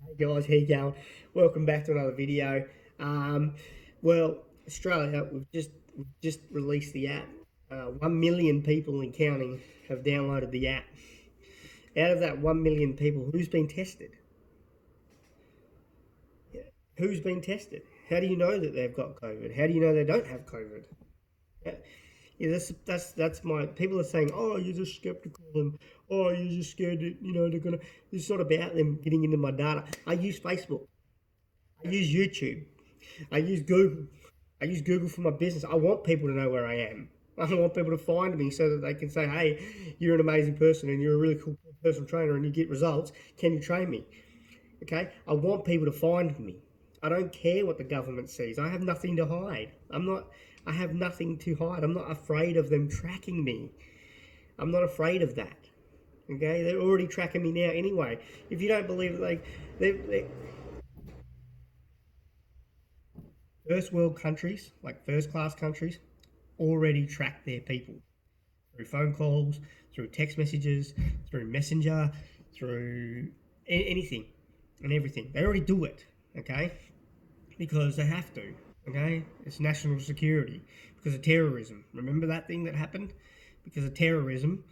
Hey guys, how you going? Welcome back to another video. Um, well, Australia, we've just released the app. 1 million people and counting have downloaded the app. Out of that 1 million people, who's been tested? Who's been tested? How do you know that they've got COVID? How do you know they don't have COVID? Yeah, yeah, that's my people are saying, oh, you're just skeptical and oh, you're just scared that they're gonna. It's not about them getting into my data. I use Facebook. I use YouTube. I use Google. I use Google for my business. I want people to know where I am. I want people to find me so that they can say, hey, you're an amazing person and you're a really cool personal trainer and you get results. Can you train me? Okay? I want people to find me. I don't care what the government sees. I have nothing to hide. I have nothing to hide. I'm not afraid of them tracking me. I'm not afraid of that. Okay? They're already tracking me now anyway. If you don't believe it, they first world countries, like first class countries, already track their people through phone calls, through text messages, through Messenger, through anything and everything. They already do it, okay? Because they have to, okay? It's national security because of terrorism. Remember that thing that happened? Because of terrorism,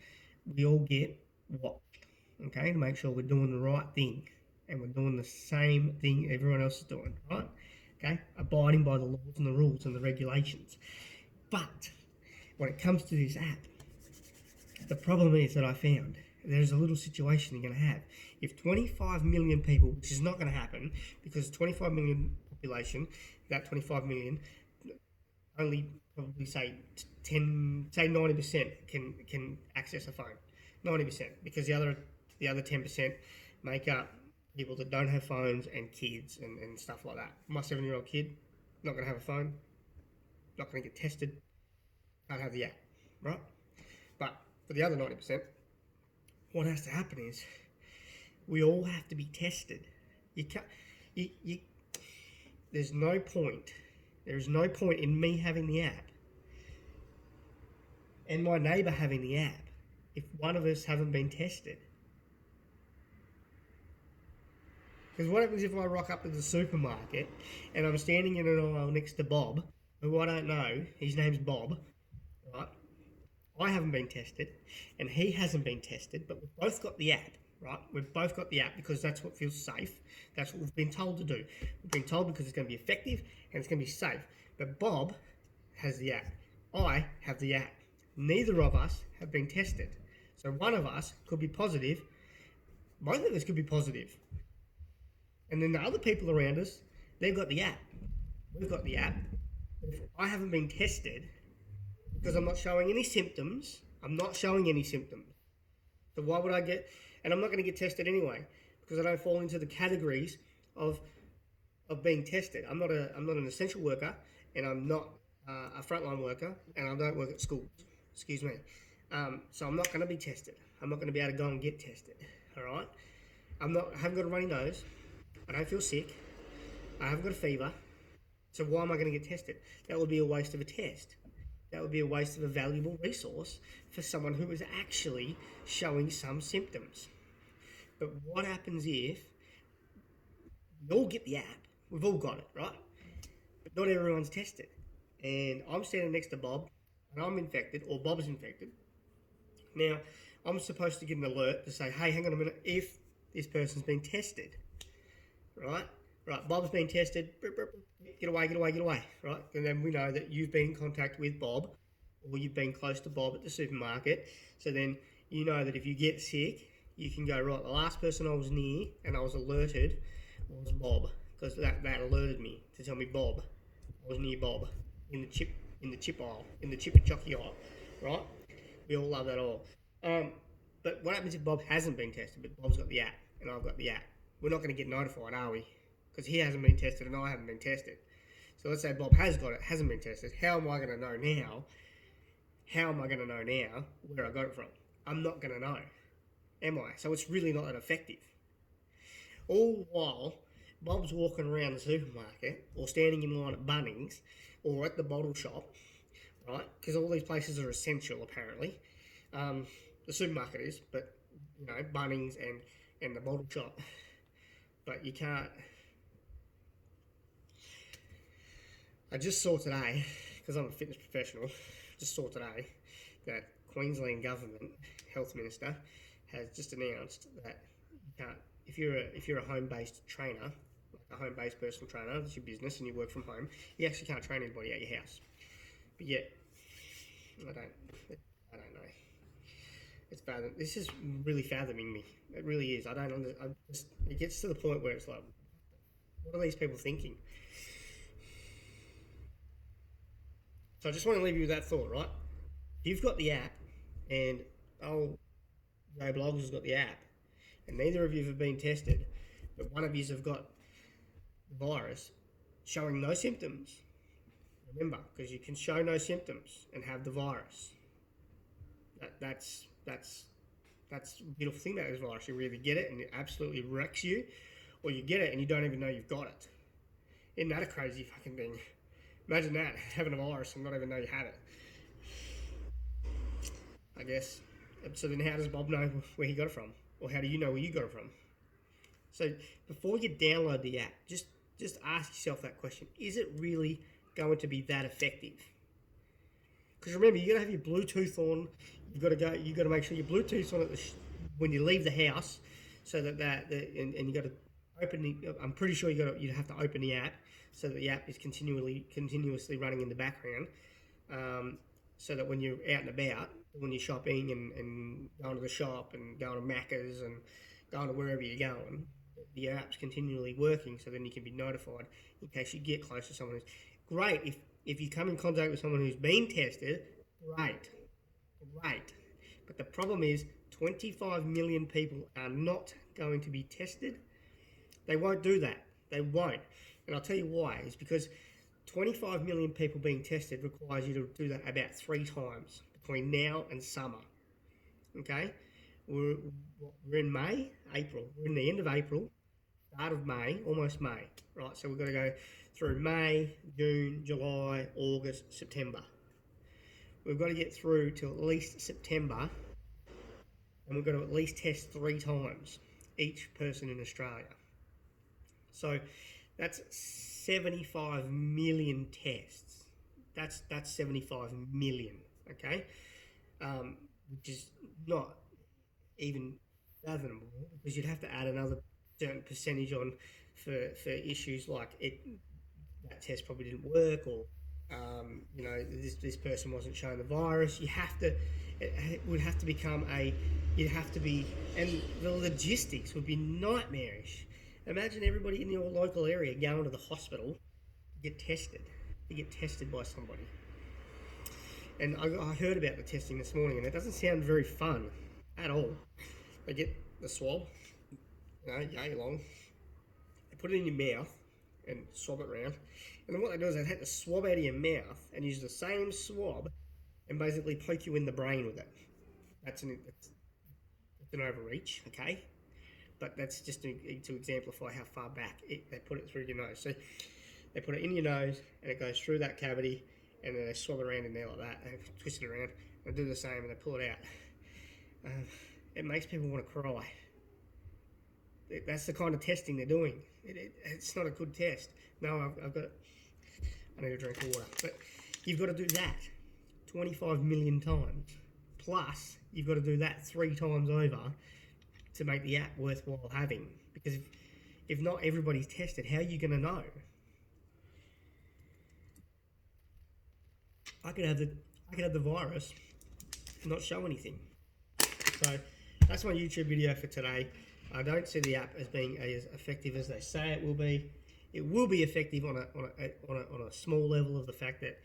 we all get watched, okay? To make sure we're doing the right thing and we're doing the same thing everyone else is doing, right? Okay? Abiding by the laws and the rules and the regulations. But when it comes to this app, the problem is that I found there's a little situation you're going to have. If 25 million people, which is not going to happen because 25 million population, that 25 million, only probably say 90% can access a phone. 90% because the other 10% make up people that don't have phones and kids and stuff like that. My 7-year-old kid, not going to have a phone, not going to get tested, can't have the app, right? But for the other 90%, what has to happen is we all have to be tested. You can't. You there's no point. There is no point in me having the app and my neighbour having the app if one of us haven't been tested. Because what happens if I rock up to the supermarket and I'm standing in an aisle next to Bob, who I don't know, his name's Bob, right? I haven't been tested, and he hasn't been tested, but we've both got the app, right? We've both got the app because that's what feels safe. That's what we've been told to do. We've been told because it's going to be effective and it's going to be safe. But Bob has the app. I have the app. Neither of us have been tested. So one of us could be positive. Both of us could be positive. And then the other people around us, they've got the app. We've got the app. If I haven't been tested, because I'm not showing any symptoms. I'm not showing any symptoms. So why would I get? And I'm not going to get tested anyway because I don't fall into the categories of being tested. I'm not an essential worker, and I'm not a frontline worker, and I don't work at schools. Excuse me. So I'm not going to be tested. I'm not going to be able to go and get tested. All right. I haven't got a runny nose. I don't feel sick. I haven't got a fever. So why am I going to get tested? That would be a waste of a test. That would be a waste of a valuable resource for someone who is actually showing some symptoms. But what happens if we all get the app? We've all got it, right? But not everyone's tested. And I'm standing next to Bob, and I'm infected, or Bob's infected. Now, I'm supposed to get an alert to say, hey, hang on a minute, if this person's been tested, right? Right, Bob's been tested, get away, right? And then we know that you've been in contact with Bob, or you've been close to Bob at the supermarket. So then you know that if you get sick, you can go, right, the last person I was near and I was alerted was Bob, because that alerted me to tell me Bob. I was near Bob in the chip aisle, in the chip and chocky aisle, right? We all love that all. But what happens if Bob hasn't been tested, but Bob's got the app and I've got the app? We're not going to get notified, are we? Because he hasn't been tested and I haven't been tested. So let's say Bob has got it, hasn't been tested. How am I going to know now? How am I going to know now where I got it from? I'm not going to know, am I? So it's really not that effective. All while Bob's walking around the supermarket or standing in line at Bunnings or at the bottle shop, right? Because all these places are essential apparently. The supermarket is, but Bunnings and the bottle shop, but you can't. I just saw today, because I'm a fitness professional, just saw today that Queensland government health minister has just announced that you can't, if you're a home-based trainer, like a home-based personal trainer, that's your business, and you work from home, you actually can't train anybody at your house. But yet, I don't know. It's fathom. This is really fathoming me. It really is. I don't it gets to the point where it's like, what are these people thinking? So I just want to leave you with that thought, right? You've got the app, and Joe Blogs has got the app, and neither of you have been tested, but one of you have got the virus, showing no symptoms. Remember, because you can show no symptoms and have the virus. That's the beautiful thing about this virus. You either get it and it absolutely wrecks you, or you get it and you don't even know you've got it. Isn't that a crazy fucking thing? Imagine that, having a virus and not even know you had it. I guess. So then how does Bob know where he got it from? Or how do you know where you got it from? So before you download the app, just ask yourself that question. Is it really going to be that effective? Because remember, you got to have your Bluetooth on. You got to make sure your Bluetooth's on when you leave the house, so that and you got to open. I'm pretty sure you have to open the app so that the app is continuously running in the background, so that when you're out and about, when you're shopping and going to the shop and going to Macca's and going to wherever you're going, the app's continually working, so then you can be notified in case you get close to someone who's great. If you come in contact with someone who's been tested, great. But the problem is 25 million people are not going to be tested. They won't do that. They won't. And I'll tell you why. It's because 25 million people being tested requires you to do that about 3 times between now and summer. Okay? We're in May, April. We're in the end of April, start of May, almost May. Right? So we've got to go through May, June, July, August, September. We've got to get through to at least September, and we've got to at least test 3 times each person in Australia. So that's 75 million tests. That's 75 million, okay? Which is not even fathomable, because you'd have to add another certain percentage on for issues like that test probably didn't work, or this person wasn't shown the virus. It would have to become and the logistics would be nightmarish. Imagine everybody in your local area going to the hospital to get tested by somebody. And I heard about the testing this morning, and it doesn't sound very fun at all. They get the swab, yay long. They put it in your mouth and swab it around. And then what they do is they take the swab out of your mouth and use the same swab and basically poke you in the brain with it. That's an overreach, okay? But that's just to exemplify how far back they put it through your nose. So they put it in your nose and it goes through that cavity, and then they swab it around in there like that and twist it around and do the same, and they pull it out. It makes people want to cry. That's the kind of testing they're doing. It's not a good test. No, I need a drink of water. But you've got to do that 25 million times. Plus, you've got to do that 3 times over to make the app worthwhile having. Because if not everybody's tested, how are you going to know? I could have the virus and not show anything. So that's my YouTube video for today. I don't see the app as being as effective as they say it will be. It will be effective on a small level of the fact that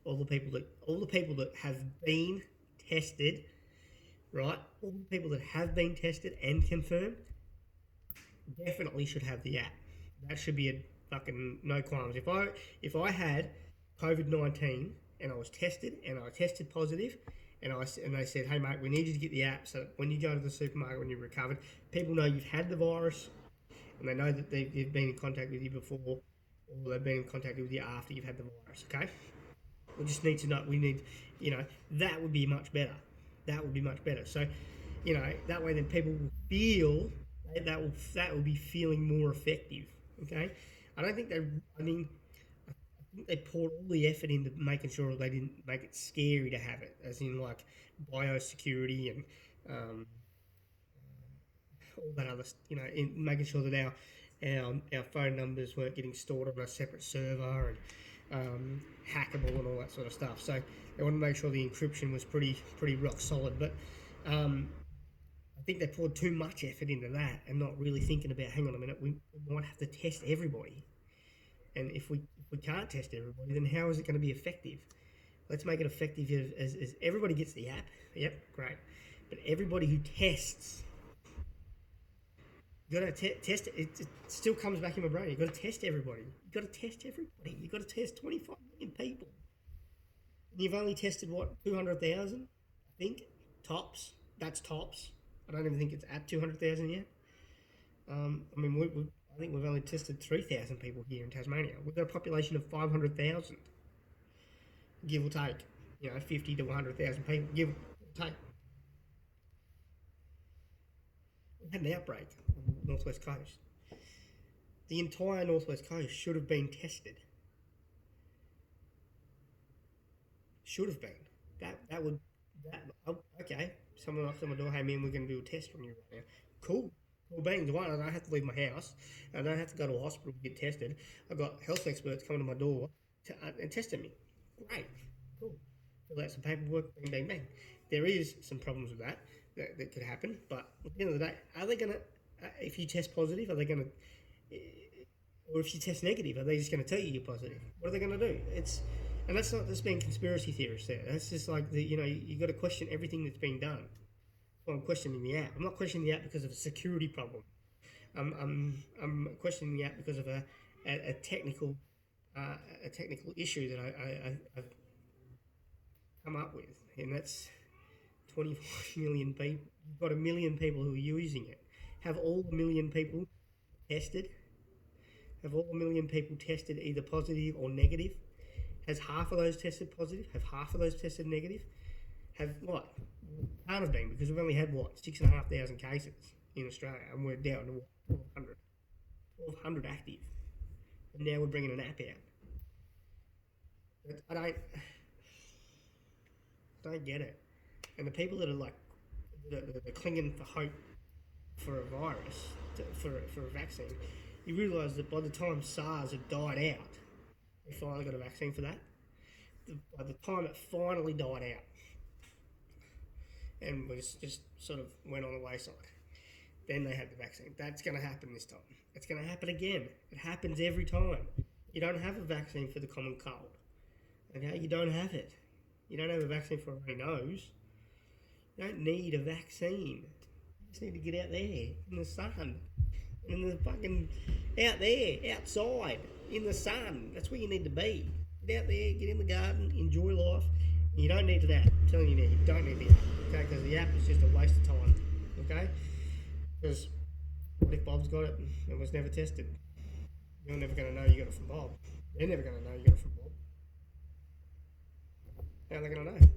all the people that have been tested, right? All the people that have been tested and confirmed definitely should have the app. That should be a fucking no qualms. If I had COVID-19 and I was tested and I tested positive, and they said, hey mate, we need you to get the app so that when you go to the supermarket when you're recovered, people know you've had the virus, and they know that they've been in contact with you before, or they've been in contact with you after you've had the virus, okay? We just need to know, that would be much better. So, that way then people will feel That will be feeling more effective. Okay, I don't think they. I mean, I think they poured all the effort into making sure they didn't make it scary to have it, as in like biosecurity and all that other, in making sure that our phone numbers weren't getting stored on a separate server and hackable and all that sort of stuff. So they wanted to make sure the encryption was pretty rock solid. But I think they poured too much effort into that and not really thinking about, hang on a minute, we might have to test everybody. And if we can't test everybody, then how is it going to be effective? Let's make it effective as everybody gets the app. Yep, great. But everybody who tests, you got to test it. It still comes back in my brain. You got to test everybody. You got to test everybody. You got to test 25 million people. And you've only tested what, 200,000? I think tops. That's tops. I don't even think it's at 200,000 yet. I mean, I think we've only tested 3,000 people here in Tasmania. We've got a population of 500,000, give or take. 50 to 100,000 people, give or take. We had an outbreak on the Northwest Coast. The entire Northwest Coast should have been tested. Should have been. Okay. Someone knocks on my door, hey man, we're going to do a test on you right now. Cool beans. One, I don't have to leave my house. I don't have to go to a hospital to get tested. I've got health experts coming to my door and testing me. Great. Cool. Fill out some paperwork, bang, bang, bang. There is some problems with that could happen, but at the end of the day, are they going to, if you test positive, are they going to, or if you test negative, are they just going to tell you you're positive? What are they going to do? And that's not just being conspiracy theorists there. That's just like, you've got to question everything that's being done. Well, I'm questioning the app. I'm not questioning the app because of a security problem. I'm questioning the app because of a technical issue that I've come up with, and that's 25 million people. You've got 1 million people who are using it. Have all 1 million people tested? Have all 1 million people tested either positive or negative? Has half of those tested positive? Have half of those tested negative? Have what? Can't have been, because we've only had 6,500 cases in Australia, and we're down to 1,200 active, and now we're bringing an app out. I don't get it. And the people that are like, they're clinging for hope for a virus, for a vaccine, you realise that by the time SARS had died out, they finally got a vaccine for that. By the time it finally died out, and was just sort of went on the wayside, then they had the vaccine. That's going to happen this time. It's going to happen again. It happens every time. You don't have a vaccine for the common cold. Okay, you don't have it. You don't have a vaccine for a runny nose. You don't need a vaccine. You just need to get out there in the sun, in the fucking out there, outside, in the sun. That's where you need to be. Get out there, get in the garden, enjoy life. You don't need that. I'm telling you now, you don't need the app. Okay, because the app is just a waste of time. Okay, because what if Bob's got it and it was never tested? You're never going to know you got it from Bob. They're never going to know you got it from Bob. How are they going to know?